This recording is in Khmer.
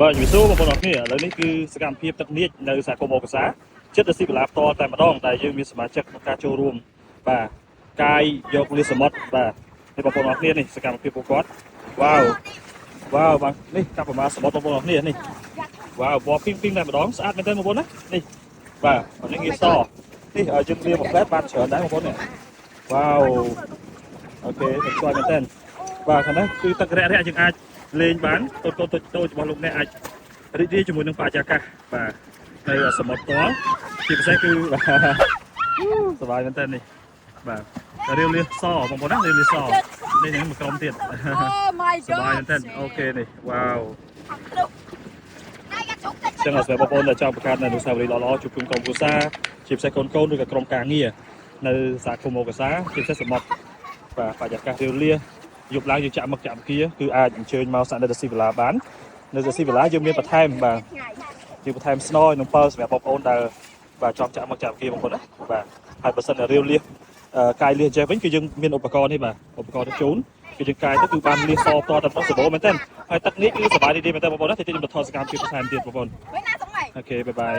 បាទជំរាបសួរបងប្អូនអរគ្នាឥឡូវនេះគឺសកម្មភាពទឹកនាចនៅសហគមន៍អូកាសាចិត្តទៅស៊ីវិឡាផ្ទាល់តែម្ដងដែលយើងមានសមាជិកក្នុងការចូលរួមបាទកាយយកលាសមុទ្របាទនេះបងប្អូនអរគ្នានេះសកម្មភាពពួកគាត់វ៉ាវបាទនេះកាប់ប្រមាណសមុទ្របងប្អូនអរគ្នានេះវ៉ាវពណ៌ពីងតែម្ដងស្អាតមែនទែនបងប្អូនណានេះបាទនេះងាយសនេះយើងលាមកផ្លែបានច្រើនដែរបងប្អូននេះវ៉ាវអូខេទៅស្គាល់មែនទែនបាទខាងនេះគឺទឹករយៈយើងអាចលេងបានកូនតូចរបស់លោកអ្នកអាចរីករាយជាមួយនឹងបរិយាកាសបាទនៅសមុទ្រផ្ទាល់ជាពិសេសគឺសប្បាយមែនតើនេះបាទរាវលាសបងប្អូនណារាវលាសនេះនឹងមួយក្រុមទៀតសប្បាយមែនតើអូខេនេះវ៉ាវចឹងអរគុណបងប្អូនដែលចង់បង្កើតនៅអនុស្សាវរីយ៍ល្អៗជួបជុំក្រុមគ្រួសារជាពិសេសកូនឬក៏ក្រុមការងារនៅសហគមន៍អូកាសាជាពិសេសសមុទ្របាទបរិយាកាសរាវលាយប់ឡើងយើងចាក់មកចាក់គៀគឺអាចអញ្ជើញមកសាក់នៅស៊ីវិឡាបាននៅស៊ីវិឡាយើងមានបន្ថែមបាទយើងបន្ថែមស្នូលនិងពិលសម្រាប់បងប្អូនដែលបាទចង់ចាក់មកចាក់គៀបងប្អូនណាបាទហើយបើសិនតែរាវលាកាយលាចេះវិញគឺយើងមានឧបករណ៍នេះបាទឧបករណ៍ទៅជូនគឺយើងកាយទៅគឺបានលាសផ្ទាល់តែប៉ុណ្ណោះសបោមែនទេហើយទឹកនេះគឺសប្បាយរីករាយមែនទេបងប្អូនណាទីខ្ញុំទៅថតសកម្មភាពបន្ថែមទៀតបងប្អូនអូខេបាយបាយ